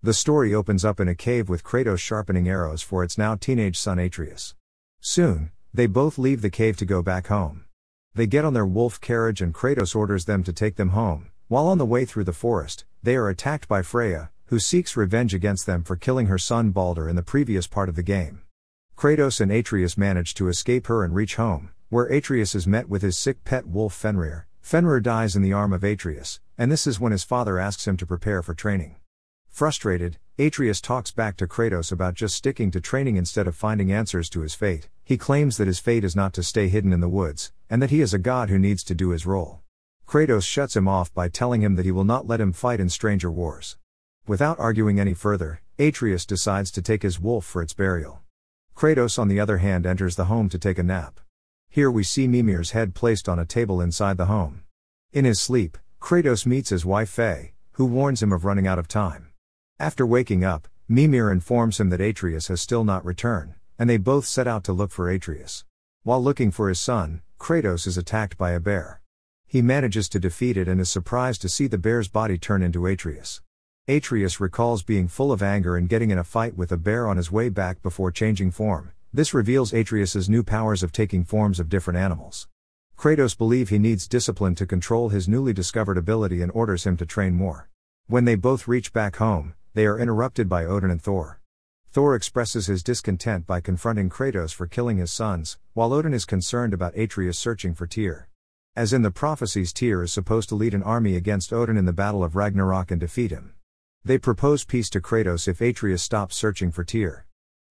The story opens up in a cave with Kratos sharpening arrows for its now teenage son Atreus. Soon, they both leave the cave to go back home. They get on their wolf carriage and Kratos orders them to take them home. While on the way through the forest, they are attacked by Freya, who seeks revenge against them for killing her son Balder in the previous part of the game. Kratos and Atreus manage to escape her and reach home, where Atreus is met with his sick pet wolf Fenrir. Fenrir dies in the arm of Atreus, and this is when his father asks him to prepare for training. Frustrated, Atreus talks back to Kratos about just sticking to training instead of finding answers to his fate. He claims that his fate is not to stay hidden in the woods, and that he is a god who needs to do his role. Kratos shuts him off by telling him that he will not let him fight in stranger wars. Without arguing any further, Atreus decides to take his wolf for its burial. Kratos on the other hand enters the home to take a nap. Here we see Mimir's head placed on a table inside the home. In his sleep, Kratos meets his wife Faye, who warns him of running out of time. After waking up, Mimir informs him that Atreus has still not returned, and they both set out to look for Atreus. While looking for his son, Kratos is attacked by a bear. He manages to defeat it and is surprised to see the bear's body turn into Atreus. Atreus recalls being full of anger and getting in a fight with a bear on his way back before changing form. This reveals Atreus's new powers of taking forms of different animals. Kratos believes he needs discipline to control his newly discovered ability and orders him to train more. When they both reach back home, they are interrupted by Odin and Thor. Thor expresses his discontent by confronting Kratos for killing his sons, while Odin is concerned about Atreus searching for Tyr. As in the prophecies, Tyr is supposed to lead an army against Odin in the Battle of Ragnarok and defeat him. They propose peace to Kratos if Atreus stops searching for Tyr.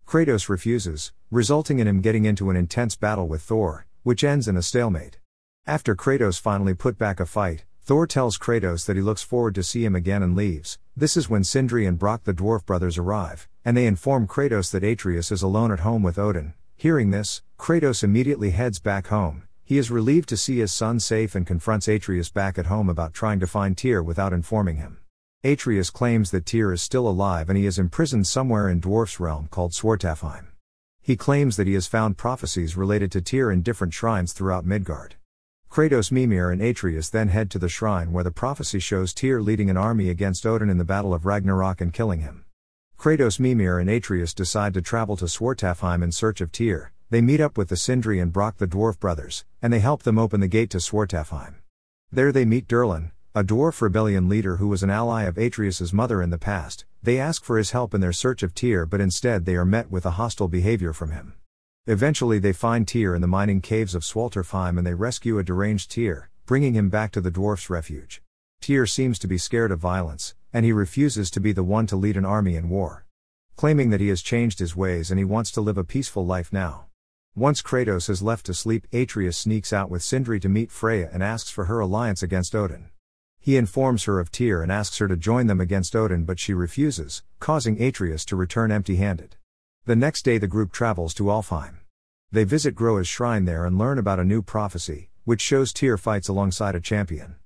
Kratos refuses, resulting in him getting into an intense battle with Thor, which ends in a stalemate. After Kratos finally put back a fight, Thor tells Kratos that he looks forward to see him again and leaves. This is when Sindri and Brock the dwarf brothers arrive, and they inform Kratos that Atreus is alone at home with Odin. Hearing this, Kratos immediately heads back home. He is relieved to see his son safe and confronts Atreus back at home about trying to find Tyr without informing him. Atreus claims that Tyr is still alive and he is imprisoned somewhere in Dwarf's realm called Svartalfheim. He claims that he has found prophecies related to Tyr in different shrines throughout Midgard. Kratos, Mimir and Atreus then head to the shrine where the prophecy shows Tyr leading an army against Odin in the Battle of Ragnarok and killing him. Kratos, Mimir and Atreus decide to travel to Svartalfheim in search of Tyr. They meet up with the Sindri and Brock the dwarf brothers, and they help them open the gate to Svartalfheim. There they meet Durlin, a dwarf rebellion leader who was an ally of Atreus's mother in the past. They ask for his help in their search of Tyr, but instead they are met with a hostile behavior from him. Eventually they find Tyr in the mining caves of Svartalfheim and they rescue a deranged Tyr, bringing him back to the dwarf's refuge. Tyr seems to be scared of violence, and he refuses to be the one to lead an army in war. Claiming that he has changed his ways and he wants to live a peaceful life now. Once Kratos is left to sleep, Atreus sneaks out with Sindri to meet Freya and asks for her alliance against Odin. He informs her of Tyr and asks her to join them against Odin, but she refuses, causing Atreus to return empty-handed. The next day the group travels to Alfheim. They visit Groa's shrine there and learn about a new prophecy, which shows Tyr fights alongside a champion.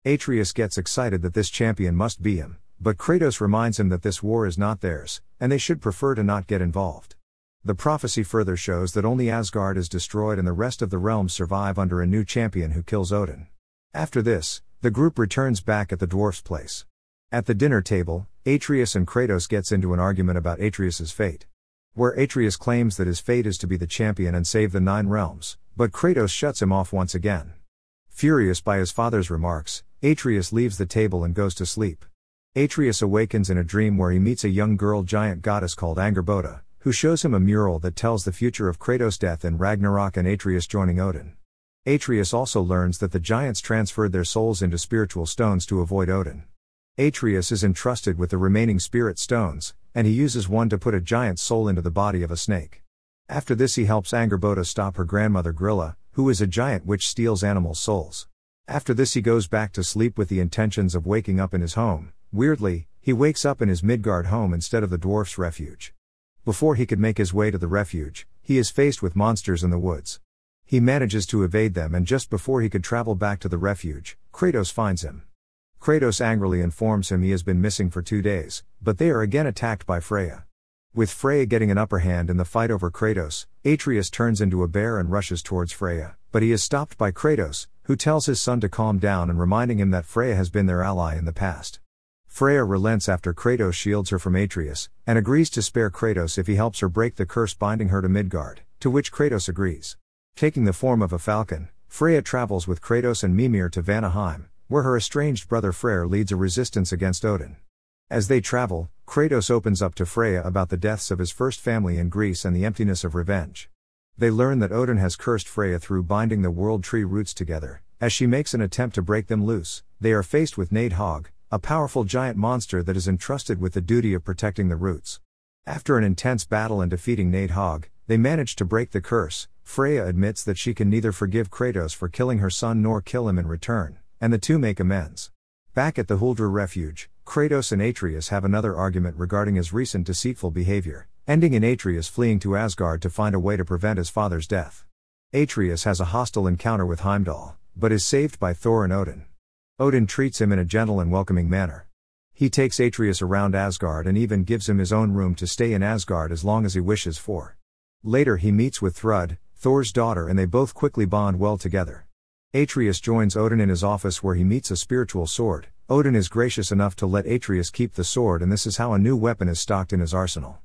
Atreus gets excited that this champion must be him, but Kratos reminds him that this war is not theirs, and they should prefer to not get involved. The prophecy further shows that only Asgard is destroyed and the rest of the realms survive under a new champion who kills Odin. After this, the group returns back at the dwarf's place. At the dinner table, Atreus and Kratos gets into an argument about Atreus's fate. Where Atreus claims that his fate is to be the champion and save the 9 realms, but Kratos shuts him off once again. Furious by his father's remarks, Atreus leaves the table and goes to sleep. Atreus awakens in a dream where he meets a young girl giant goddess called Angerboda, who shows him a mural that tells the future of Kratos' death in Ragnarok and Atreus joining Odin. Atreus also learns that the giants transferred their souls into spiritual stones to avoid Odin. Atreus is entrusted with the remaining spirit stones, and he uses one to put a giant's soul into the body of a snake. After this he helps Angerboda stop her grandmother Grilla, who is a giant which steals animals' souls. After this he goes back to sleep with the intentions of waking up in his home. Weirdly, he wakes up in his Midgard home instead of the dwarf's refuge. Before he could make his way to the refuge, he is faced with monsters in the woods. He manages to evade them, and just before he could travel back to the refuge, Kratos finds him. Kratos angrily informs him he has been missing for 2 days, but they are again attacked by Freya. With Freya getting an upper hand in the fight over Kratos, Atreus turns into a bear and rushes towards Freya, but he is stopped by Kratos, who tells his son to calm down and reminding him that Freya has been their ally in the past. Freya relents after Kratos shields her from Atreus, and agrees to spare Kratos if he helps her break the curse binding her to Midgard, to which Kratos agrees. Taking the form of a falcon, Freya travels with Kratos and Mimir to Vanaheim, where her estranged brother Freyr leads a resistance against Odin. As they travel, Kratos opens up to Freya about the deaths of his first family in Greece and the emptiness of revenge. They learn that Odin has cursed Freya through binding the world tree roots together. As she makes an attempt to break them loose, they are faced with Nidhogg, a powerful giant monster that is entrusted with the duty of protecting the roots. After an intense battle and defeating Nidhogg, they manage to break the curse. Freya admits that she can neither forgive Kratos for killing her son nor kill him in return, and the two make amends. Back at the Huldra refuge, Kratos and Atreus have another argument regarding his recent deceitful behavior, ending in Atreus fleeing to Asgard to find a way to prevent his father's death. Atreus has a hostile encounter with Heimdall, but is saved by Thor and Odin. Odin treats him in a gentle and welcoming manner. He takes Atreus around Asgard and even gives him his own room to stay in Asgard as long as he wishes for. Later he meets with Thrud, Thor's daughter, and they both quickly bond well together. Atreus joins Odin in his office where he meets a spiritual sword. Odin is gracious enough to let Atreus keep the sword, and this is how a new weapon is stocked in his arsenal.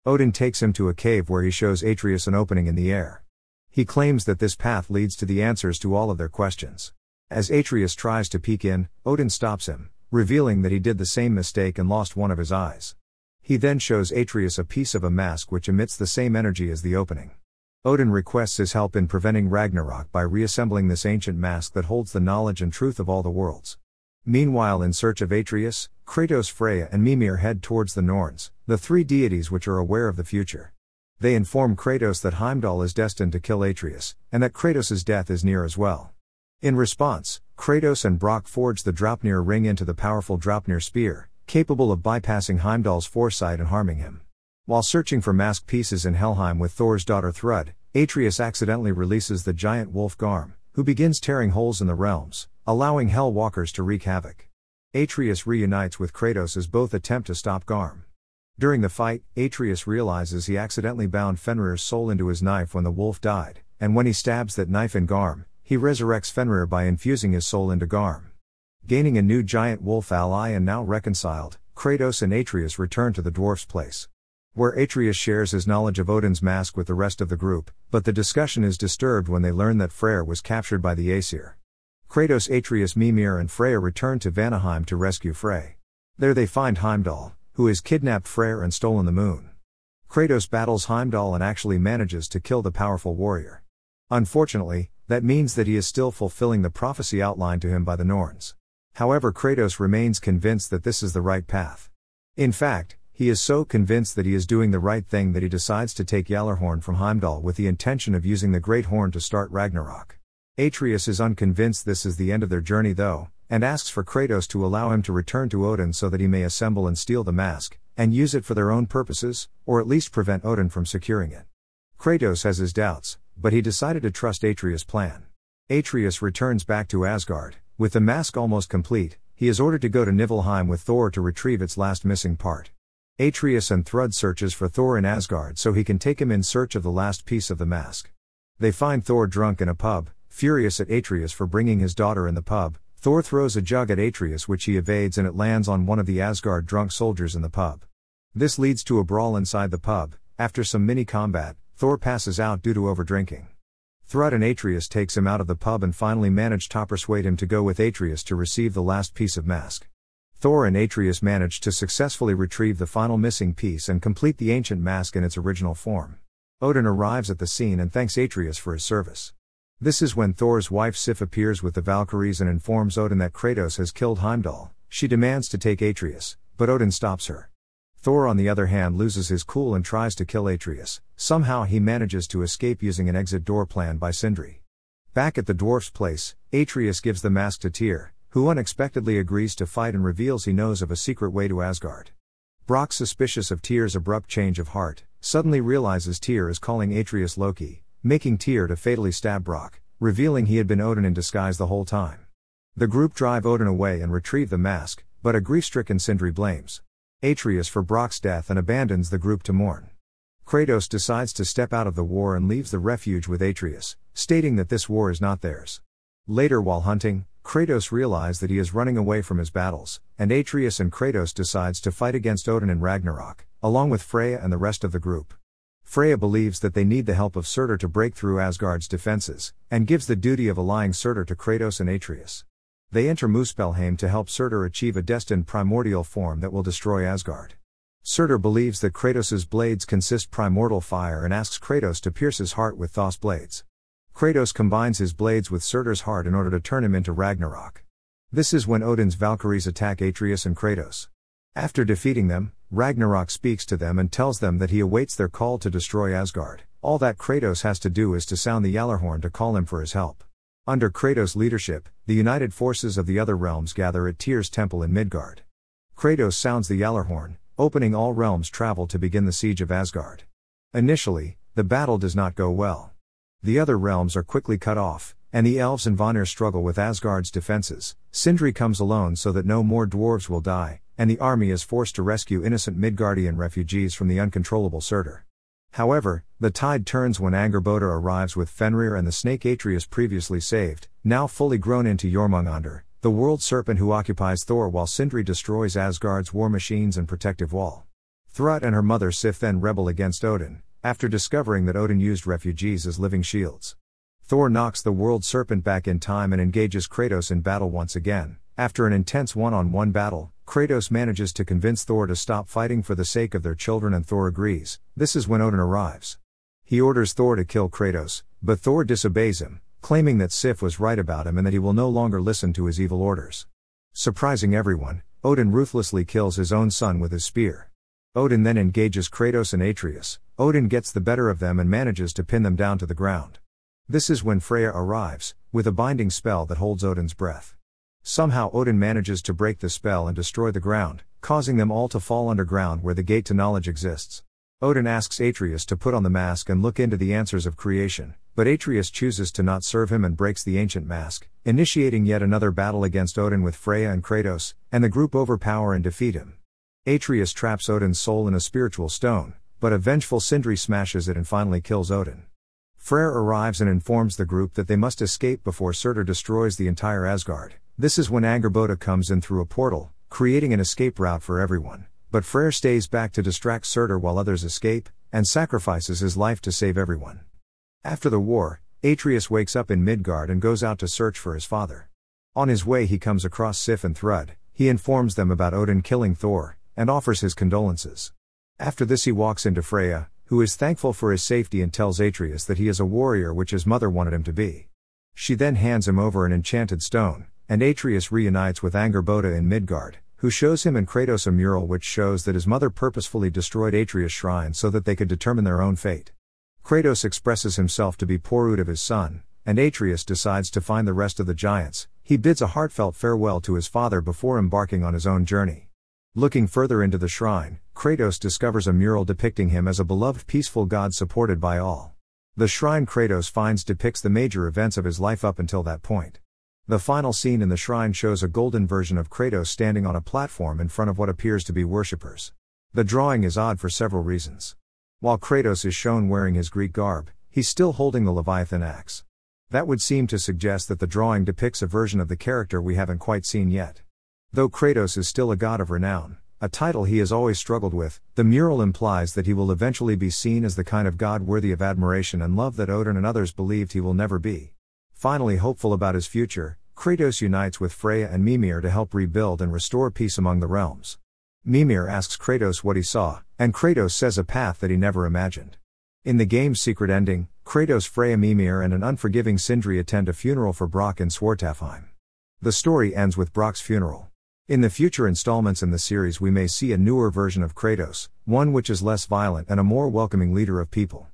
Odin takes him to a cave where he shows Atreus an opening in the air. He claims that this path leads to the answers to all of their questions. As Atreus tries to peek in, Odin stops him, revealing that he did the same mistake and lost one of his eyes. He then shows Atreus a piece of a mask which emits the same energy as the opening. Odin requests his help in preventing Ragnarok by reassembling this ancient mask that holds the knowledge and truth of all the worlds. Meanwhile, in search of Atreus, Kratos, Freya, and Mimir head towards the Norns, the three deities which are aware of the future. They inform Kratos that Heimdall is destined to kill Atreus, and that Kratos' death is near as well. In response, Kratos and Brok forge the Draupnir ring into the powerful Draupnir spear, capable of bypassing Heimdall's foresight and harming him. While searching for mask pieces in Helheim with Thor's daughter Thrud, Atreus accidentally releases the giant wolf Garm, who begins tearing holes in the realms, allowing Hell Walkers to wreak havoc. Atreus reunites with Kratos as both attempt to stop Garm. During the fight, Atreus realizes he accidentally bound Fenrir's soul into his knife when the wolf died, and when he stabs that knife in Garm, he resurrects Fenrir by infusing his soul into Garm. Gaining a new giant wolf ally and now reconciled, Kratos and Atreus return to the dwarf's place, where Atreus shares his knowledge of Odin's mask with the rest of the group, but the discussion is disturbed when they learn that Freyr was captured by the Aesir. Kratos, Atreus, Mimir, and Freya return to Vanaheim to rescue Frey. There they find Heimdall, who has kidnapped Freyr and stolen the moon. Kratos battles Heimdall and actually manages to kill the powerful warrior. Unfortunately, that means that he is still fulfilling the prophecy outlined to him by the Norns. However, Kratos remains convinced that this is the right path. In fact, he is so convinced that he is doing the right thing that he decides to take Gjallarhorn from Heimdall with the intention of using the Great Horn to start Ragnarok. Atreus is unconvinced this is the end of their journey though, and asks for Kratos to allow him to return to Odin so that he may assemble and steal the mask, and use it for their own purposes, or at least prevent Odin from securing it. Kratos has his doubts, but he decided to trust Atreus' plan. Atreus returns back to Asgard. With the mask almost complete, he is ordered to go to Niflheim with Thor to retrieve its last missing part. Atreus and Thrud searches for Thor in Asgard so he can take him in search of the last piece of the mask. They find Thor drunk in a pub. Furious at Atreus for bringing his daughter in the pub, Thor throws a jug at Atreus which he evades and it lands on one of the Asgard drunk soldiers in the pub. This leads to a brawl inside the pub. After some mini-combat, Thor passes out due to overdrinking. Thrud and Atreus takes him out of the pub and finally manage to persuade him to go with Atreus to receive the last piece of mask. Thor and Atreus manage to successfully retrieve the final missing piece and complete the ancient mask in its original form. Odin arrives at the scene and thanks Atreus for his service. This is when Thor's wife Sif appears with the Valkyries and informs Odin that Kratos has killed Heimdall. She demands to take Atreus, but Odin stops her. Thor on the other hand loses his cool and tries to kill Atreus. Somehow he manages to escape using an exit door planned by Sindri. Back at the dwarf's place, Atreus gives the mask to Tyr, who unexpectedly agrees to fight and reveals he knows of a secret way to Asgard. Brok, suspicious of Tyr's abrupt change of heart, suddenly realizes Tyr is calling Atreus Loki, making Tyr to fatally stab Brok, revealing he had been Odin in disguise the whole time. The group drive Odin away and retrieve the mask, but a grief-stricken Sindri blames Atreus for Brok's death and abandons the group to mourn. Kratos decides to step out of the war and leaves the refuge with Atreus, stating that this war is not theirs. Later while hunting, Kratos realizes that he is running away from his battles, and Atreus and Kratos decides to fight against Odin in Ragnarok, along with Freya and the rest of the group. Freya believes that they need the help of Surtur to break through Asgard's defenses, and gives the duty of allying Surtur to Kratos and Atreus. They enter Muspelheim to help Surtur achieve a destined primordial form that will destroy Asgard. Surtur believes that Kratos' blades consist primordial fire and asks Kratos to pierce his heart with Thor's blades. Kratos combines his blades with Surtur's heart in order to turn him into Ragnarok. This is when Odin's Valkyries attack Atreus and Kratos. After defeating them, Ragnarok speaks to them and tells them that he awaits their call to destroy Asgard. All that Kratos has to do is to sound the Gjallarhorn to call him for his help. Under Kratos' leadership, the united forces of the other realms gather at Tyr's temple in Midgard. Kratos sounds the Gjallarhorn, opening all realms travel to begin the siege of Asgard. Initially, the battle does not go well. The other realms are quickly cut off, and the elves and Vanir struggle with Asgard's defenses. Sindri comes alone so that no more dwarves will die, and the army is forced to rescue innocent Midgardian refugees from the uncontrollable Surtur. However, the tide turns when Angrboda arrives with Fenrir and the snake Atreus previously saved, now fully grown into Jormungandr, the world serpent who occupies Thor, while Sindri destroys Asgard's war machines and protective wall. Thrud and her mother Sif then rebel against Odin, after discovering that Odin used refugees as living shields. Thor knocks the world serpent back in time and engages Kratos in battle once again. After an intense one-on-one battle, Kratos manages to convince Thor to stop fighting for the sake of their children, and Thor agrees. This is when Odin arrives. He orders Thor to kill Kratos, but Thor disobeys him, claiming that Sif was right about him and that he will no longer listen to his evil orders. Surprising everyone, Odin ruthlessly kills his own son with his spear. Odin then engages Kratos and Atreus. Odin gets the better of them and manages to pin them down to the ground. This is when Freya arrives, with a binding spell that holds Odin's breath. Somehow Odin manages to break the spell and destroy the ground, causing them all to fall underground where the gate to knowledge exists. Odin asks Atreus to put on the mask and look into the answers of creation, but Atreus chooses to not serve him and breaks the ancient mask, initiating yet another battle against Odin with Freya and Kratos, and the group overpower and defeat him. Atreus traps Odin's soul in a spiritual stone, but a vengeful Sindri smashes it and finally kills Odin. Freyr arrives and informs the group that they must escape before Surtur destroys the entire Asgard. This is when Angrboda comes in through a portal, creating an escape route for everyone, but Freyr stays back to distract Surtur while others escape, and sacrifices his life to save everyone. After the war, Atreus wakes up in Midgard and goes out to search for his father. On his way he comes across Sif and Thrud. He informs them about Odin killing Thor, and offers his condolences. After this he walks into Freya, who is thankful for his safety and tells Atreus that he is a warrior which his mother wanted him to be. She then hands him over an enchanted stone, and Atreus reunites with Angrboda in Midgard, who shows him and Kratos a mural which shows that his mother purposefully destroyed Atreus' shrine so that they could determine their own fate. Kratos expresses himself to be proud of his son, and Atreus decides to find the rest of the giants. He bids a heartfelt farewell to his father before embarking on his own journey. Looking further into the shrine, Kratos discovers a mural depicting him as a beloved peaceful god supported by all. The shrine Kratos finds depicts the major events of his life up until that point. The final scene in the shrine shows a golden version of Kratos standing on a platform in front of what appears to be worshippers. The drawing is odd for several reasons. While Kratos is shown wearing his Greek garb, he's still holding the Leviathan axe. That would seem to suggest that the drawing depicts a version of the character we haven't quite seen yet. Though Kratos is still a god of renown, a title he has always struggled with, the mural implies that he will eventually be seen as the kind of god worthy of admiration and love that Odin and others believed he will never be. Finally, hopeful about his future, Kratos unites with Freya and Mimir to help rebuild and restore peace among the realms. Mimir asks Kratos what he saw, and Kratos says a path that he never imagined. In the game's secret ending, Kratos, Freya, Mimir and an unforgiving Sindri attend a funeral for Brock in Svartalfheim. The story ends with Brock's funeral. In the future installments in the series we may see a newer version of Kratos, one which is less violent and a more welcoming leader of people.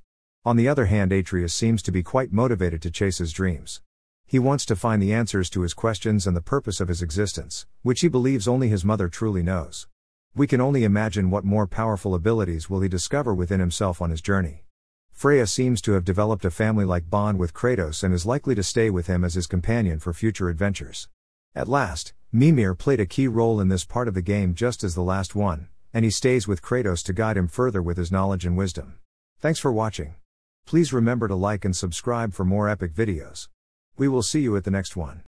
On the other hand, Atreus seems to be quite motivated to chase his dreams. He wants to find the answers to his questions and the purpose of his existence, which he believes only his mother truly knows. We can only imagine what more powerful abilities will he discover within himself on his journey. Freya seems to have developed a family-like bond with Kratos and is likely to stay with him as his companion for future adventures. At last, Mimir played a key role in this part of the game just as the last one, and he stays with Kratos to guide him further with his knowledge and wisdom. Thanks for watching. Please remember to like and subscribe for more epic videos. We will see you at the next one.